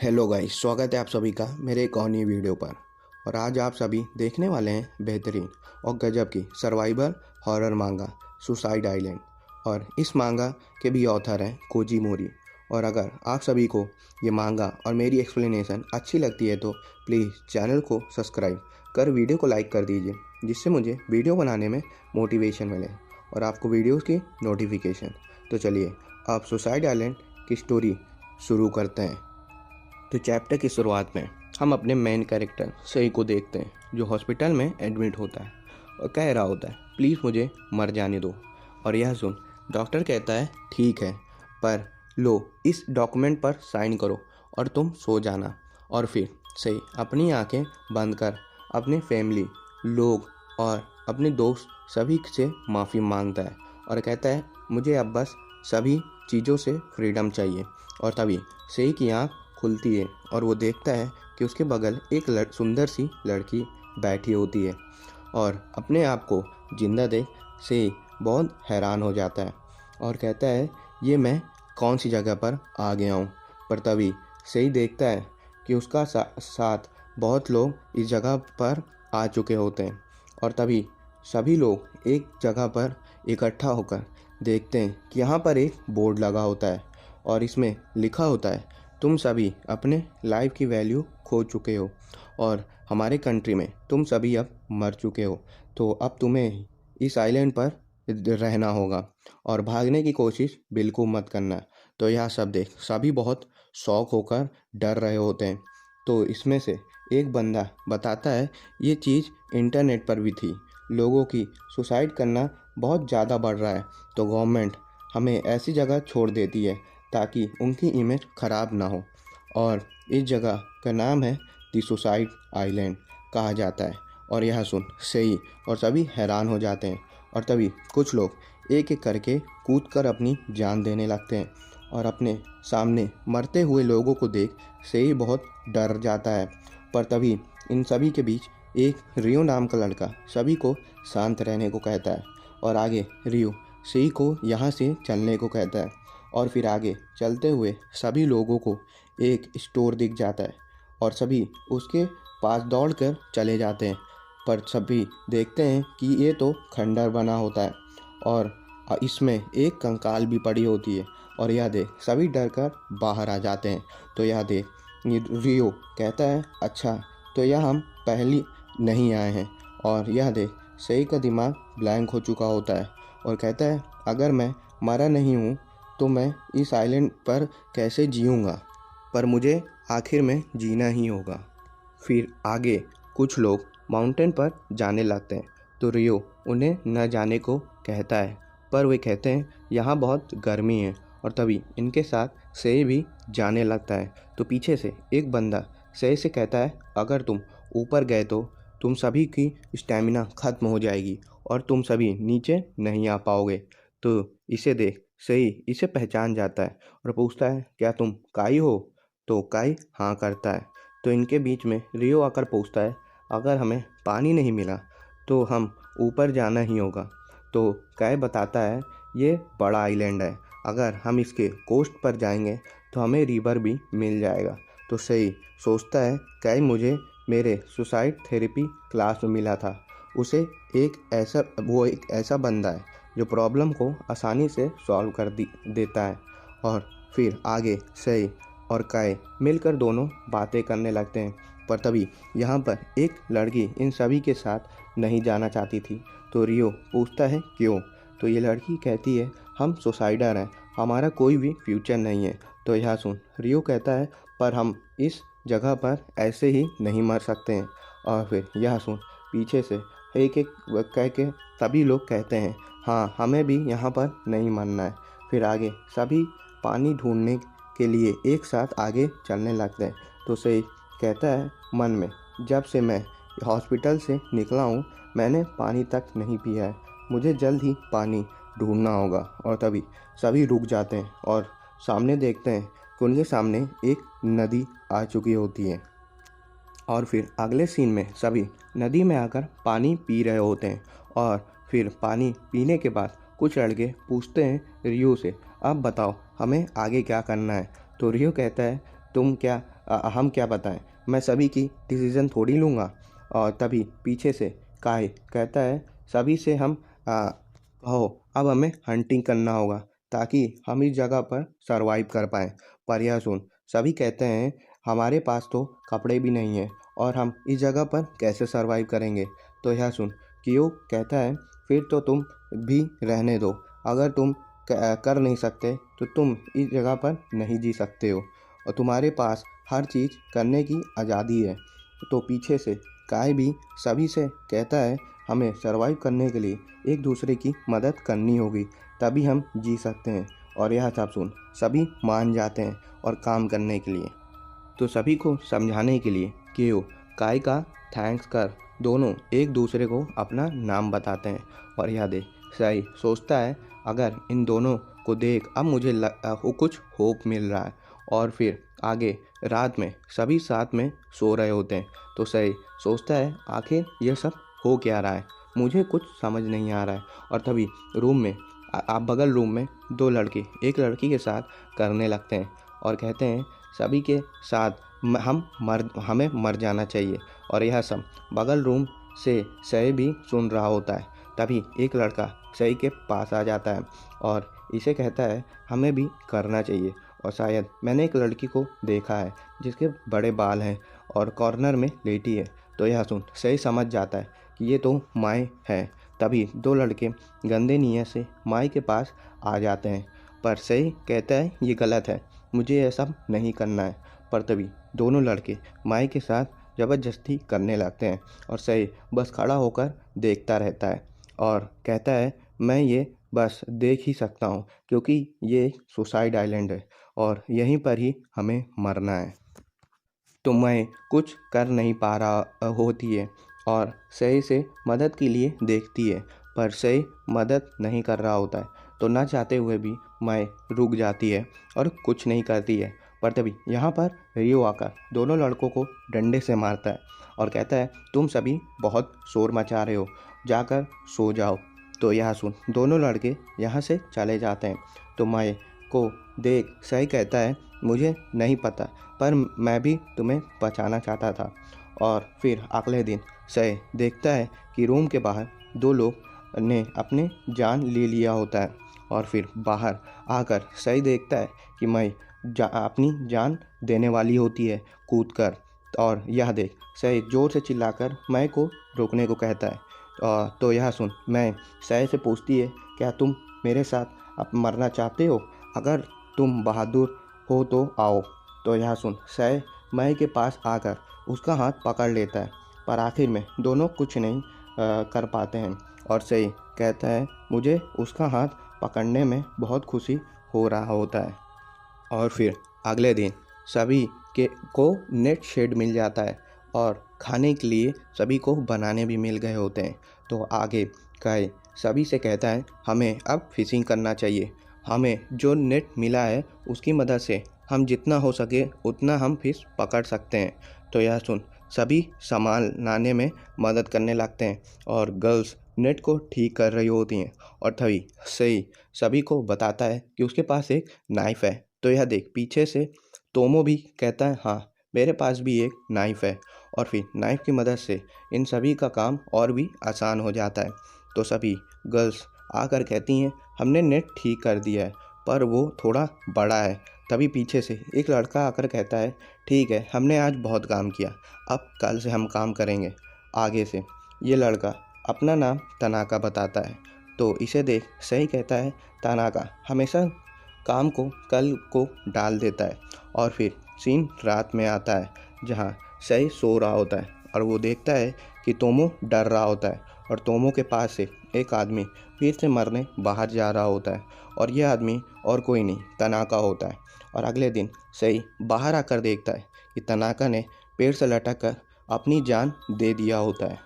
Hello guys, स्वागत है आप सभी का मेरे एक और नई वीडियो पर। और आज आप सभी देखने वाले हैं बेहतरीन और गजब की सर्वाइवल हॉरर मांगा सुसाइड आइलैंड। और इस मांगा के भी ऑथर हैं कोजी मोरी। और अगर आप सभी को ये मांगा और मेरी एक्सप्लेनेशन अच्छी लगती है तो प्लीज़ चैनल को सब्सक्राइब कर वीडियो को लाइक कर दीजिए, जिससे मुझे वीडियो बनाने में मोटिवेशन मिले और आपको वीडियोज़ की नोटिफिकेशन। तो चलिए आप सुसाइड आइलैंड की स्टोरी शुरू करते हैं। तो चैप्टर की शुरुआत में हम अपने मेन कैरेक्टर सही को देखते हैं, जो हॉस्पिटल में एडमिट होता है और कह रहा होता है, प्लीज़ मुझे मर जाने दो। और यह सुन डॉक्टर कहता है, ठीक है, पर लो इस डॉक्यूमेंट पर साइन करो और तुम सो जाना। और फिर सही अपनी आंखें बंद कर अपने फैमिली लोग और अपने दोस्त सभी से माफ़ी मांगता है और कहता है, मुझे अब बस सभी चीज़ों से फ्रीडम चाहिए। और तभी सही की आँख खुलती है और वो देखता है कि उसके बगल एक सुंदर सी लड़की बैठी होती है और अपने आप को जिंदा देख से बहुत हैरान हो जाता है और कहता है, ये मैं कौन सी जगह पर आ गया हूँ। पर तभी सही देखता है कि उसका साथ बहुत लोग इस जगह पर आ चुके होते हैं। और तभी सभी लोग एक जगह पर इकट्ठा होकर देखते हैं कि यहाँ पर एक बोर्ड लगा होता है और इसमें लिखा होता है, तुम सभी अपने लाइफ की वैल्यू खो चुके हो और हमारे कंट्री में तुम सभी अब मर चुके हो, तो अब तुम्हें इस आइलैंड पर रहना होगा और भागने की कोशिश बिल्कुल मत करना। तो यह सब देख सभी बहुत शौक होकर डर रहे होते हैं। तो इसमें से एक बंदा बताता है, ये चीज़ इंटरनेट पर भी थी, लोगों की सुसाइड करना बहुत ज़्यादा बढ़ रहा है, तो गवर्नमेंट हमें ऐसी जगह छोड़ देती है ताकि उनकी इमेज ख़राब ना हो। और इस जगह का नाम है दी सुसाइड आइलैंड कहा जाता है। और यह सुन सही और सभी हैरान हो जाते हैं और तभी कुछ लोग एक एक करके कूद कर अपनी जान देने लगते हैं और अपने सामने मरते हुए लोगों को देख सही बहुत डर जाता है। पर तभी इन सभी के बीच एक रियो नाम का लड़का सभी को शांत रहने को कहता है और आगे रियो सही को यहाँ से चलने को कहता है। और फिर आगे चलते हुए सभी लोगों को एक स्टोर दिख जाता है और सभी उसके पास दौड़कर चले जाते हैं। पर सभी देखते हैं कि ये तो खंडर बना होता है और इसमें एक कंकाल भी पड़ी होती है। और यह देख सभी डरकर बाहर आ जाते हैं। तो यह देख रियो कहता है, अच्छा तो यह हम पहले नहीं आए हैं। और यह देख सही का दिमाग ब्लैंक हो चुका होता है और कहता है, अगर मैं मरा नहीं हूँ तो मैं इस आइलैंड पर कैसे जीऊँगा, पर मुझे आखिर में जीना ही होगा। फिर आगे कुछ लोग माउंटेन पर जाने लगते हैं, तो रियो उन्हें न जाने को कहता है, पर वे कहते हैं यहाँ बहुत गर्मी है। और तभी इनके साथ से भी जाने लगता है। तो पीछे से एक बंदा से कहता है, अगर तुम ऊपर गए तो तुम सभी की स्टैमिना ख़त्म हो जाएगी और तुम सभी नीचे नहीं आ पाओगे। तो इसे देख सही इसे पहचान जाता है और पूछता है, क्या तुम काई हो? तो काई हाँ करता है। तो इनके बीच में रियो आकर पूछता है, अगर हमें पानी नहीं मिला तो हम ऊपर जाना ही होगा। तो काई बताता है, ये बड़ा आइलैंड है, अगर हम इसके कोस्ट पर जाएंगे तो हमें रिवर भी मिल जाएगा। तो सही सोचता है, काई मुझे मेरे सुसाइड थेरेपी क्लास में मिला था, उसे एक ऐसा बंदा है जो प्रॉब्लम को आसानी से सॉल्व कर देता है। और फिर आगे सही और काई मिलकर दोनों बातें करने लगते हैं। पर तभी यहाँ पर एक लड़की इन सभी के साथ नहीं जाना चाहती थी। तो रियो पूछता है, क्यों? तो ये लड़की कहती है, हम सुसाइडर हैं, हमारा कोई भी फ्यूचर नहीं है। तो यह सुन रियो कहता है, पर हम इस जगह पर ऐसे ही नहीं मर सकते हैं। और फिर यह सुन पीछे से एक एक कह के सभी लोग कहते हैं, हाँ हमें भी यहाँ पर नहीं मरना है। फिर आगे सभी पानी ढूंढने के लिए एक साथ आगे चलने लगते हैं। तो सही कहता है मन में, जब से मैं हॉस्पिटल से निकला हूँ मैंने पानी तक नहीं पिया है, मुझे जल्द ही पानी ढूंढना होगा। और तभी सभी रुक जाते हैं और सामने देखते हैं कि उनके सामने एक नदी आ चुकी होती है। और फिर अगले सीन में सभी नदी में आकर पानी पी रहे होते हैं। और फिर पानी पीने के बाद कुछ लड़के पूछते हैं रियो से, अब बताओ हमें आगे क्या करना है। तो रियो कहता है, तुम क्या हम क्या बताएं, मैं सभी की डिसीज़न थोड़ी लूँगा। और तभी पीछे से काई कहता है, सभी से हम कहो अब हमें हंटिंग करना होगा ताकि हम इस जगह पर सरवाइव कर पाएँ। पर यह सुन सभी कहते हैं, हमारे पास तो कपड़े भी नहीं हैं और हम इस जगह पर कैसे सरवाइव करेंगे। तो यह सुन कियो कहता है, फिर तो तुम भी रहने दो। अगर तुम कर नहीं सकते तो तुम इस जगह पर नहीं जी सकते हो और तुम्हारे पास हर चीज़ करने की आज़ादी है। तो पीछे से काय भी सभी से कहता है, हमें सरवाइव करने के लिए एक दूसरे की मदद करनी होगी, तभी हम जी सकते हैं। और यह सब सुन सभी मान जाते हैं और काम करने के लिए। तो सभी को समझाने के लिए केओ काय का थैंक्स कर दोनों एक दूसरे को अपना नाम बताते हैं। और यह देख सही सोचता है, अगर इन दोनों को देख अब मुझे कुछ होप मिल रहा है। और फिर आगे रात में सभी साथ में सो रहे होते हैं। तो सही सोचता है, आखिर यह सब हो क्या रहा है, मुझे कुछ समझ नहीं आ रहा है। और तभी रूम में आप बगल रूम में दो लड़के एक लड़की के साथ करने लगते हैं और कहते हैं, सभी के साथ हमें मर जाना चाहिए। और यह सब बगल रूम से सही भी सुन रहा होता है। तभी एक लड़का सही के पास आ जाता है और इसे कहता है, हमें भी करना चाहिए। और शायद मैंने एक लड़की को देखा है जिसके बड़े बाल हैं और कॉर्नर में लेटी है। तो यह सुन सही समझ जाता है कि ये तो माई है। तभी दो लड़के गंदे नीयत से माई के पास आ जाते हैं, पर सही कहता है, ये गलत है, मुझे यह सब नहीं करना है। पर तभी दोनों लड़के माई के साथ ज़बरदस्ती करने लगते हैं और सही बस खड़ा होकर देखता रहता है और कहता है, मैं ये बस देख ही सकता हूँ क्योंकि ये सुसाइड आइलैंड है और यहीं पर ही हमें मरना है। तो मैं कुछ कर नहीं पा रहा होती है और सही से मदद के लिए देखती है, पर सही मदद नहीं कर रहा होता है। तो ना चाहते हुए भी मैं रुक जाती है और कुछ नहीं करती है। पर तभी यहाँ पर रियो आकर दोनों लड़कों को डंडे से मारता है और कहता है, तुम सभी बहुत शोर मचा रहे हो, जाकर सो जाओ। तो यह सुन दोनों लड़के यहाँ से चले जाते हैं। तो मैं को देख सही कहता है, मुझे नहीं पता, पर मैं भी तुम्हें बचाना चाहता था। और फिर अगले दिन सही देखता है कि रूम के बाहर दो लोग ने अपने जान ले लिया होता है। और फिर बाहर आकर सही देखता है कि मैं अपनी जान देने वाली होती है कूद कर। और यह देख सही जोर से चिल्लाकर मैं को रोकने को कहता है। तो यह सुन मैं सही से पूछती है, क्या तुम मेरे साथ अब मरना चाहते हो? अगर तुम बहादुर हो तो आओ। तो यह सुन सही मैं के पास आकर उसका हाथ पकड़ लेता है, पर आखिर में दोनों कुछ नहीं कर पाते हैं। और सही कहता है, मुझे उसका हाथ पकड़ने में बहुत खुशी हो रहा होता है। और फिर अगले दिन सभी को नेट शेड मिल जाता है और खाने के लिए सभी को बनाने भी मिल गए होते हैं। तो आगे काई सभी से कहता है, हमें अब फिशिंग करना चाहिए, हमें जो नेट मिला है उसकी मदद से हम जितना हो सके उतना हम फिश पकड़ सकते हैं। तो यह सुन सभी सामान लाने में मदद करने लगते हैं और गर्ल्स नेट को ठीक कर रही होती हैं। और तभी सही सभी को बताता है कि उसके पास एक नाइफ़ है। तो यह देख पीछे से तोमो भी कहता है, हाँ मेरे पास भी एक नाइफ़ है। और फिर नाइफ़ की मदद से इन सभी का काम और भी आसान हो जाता है। तो सभी गर्ल्स आकर कहती हैं, हमने नेट ठीक कर दिया है पर वो थोड़ा बड़ा है। तभी पीछे से एक लड़का आकर कहता है, ठीक है हमने आज बहुत काम किया, अब कल से हम काम करेंगे आगे से। ये लड़का अपना नाम तनाका बताता है। तो इसे देख सही कहता है, तनाका हमेशा काम को कल को डाल देता है। और फिर सीन रात में आता है जहाँ सही सो रहा होता है और वो देखता है कि तोमो डर रहा होता है और तोमो के पास से एक आदमी फिर से मरने बाहर जा रहा होता है और यह आदमी और कोई नहीं तनाका होता है। और अगले दिन सही बाहर आकर देखता है कि तनाका ने पेड़ से लटक कर अपनी जान दे दिया होता है।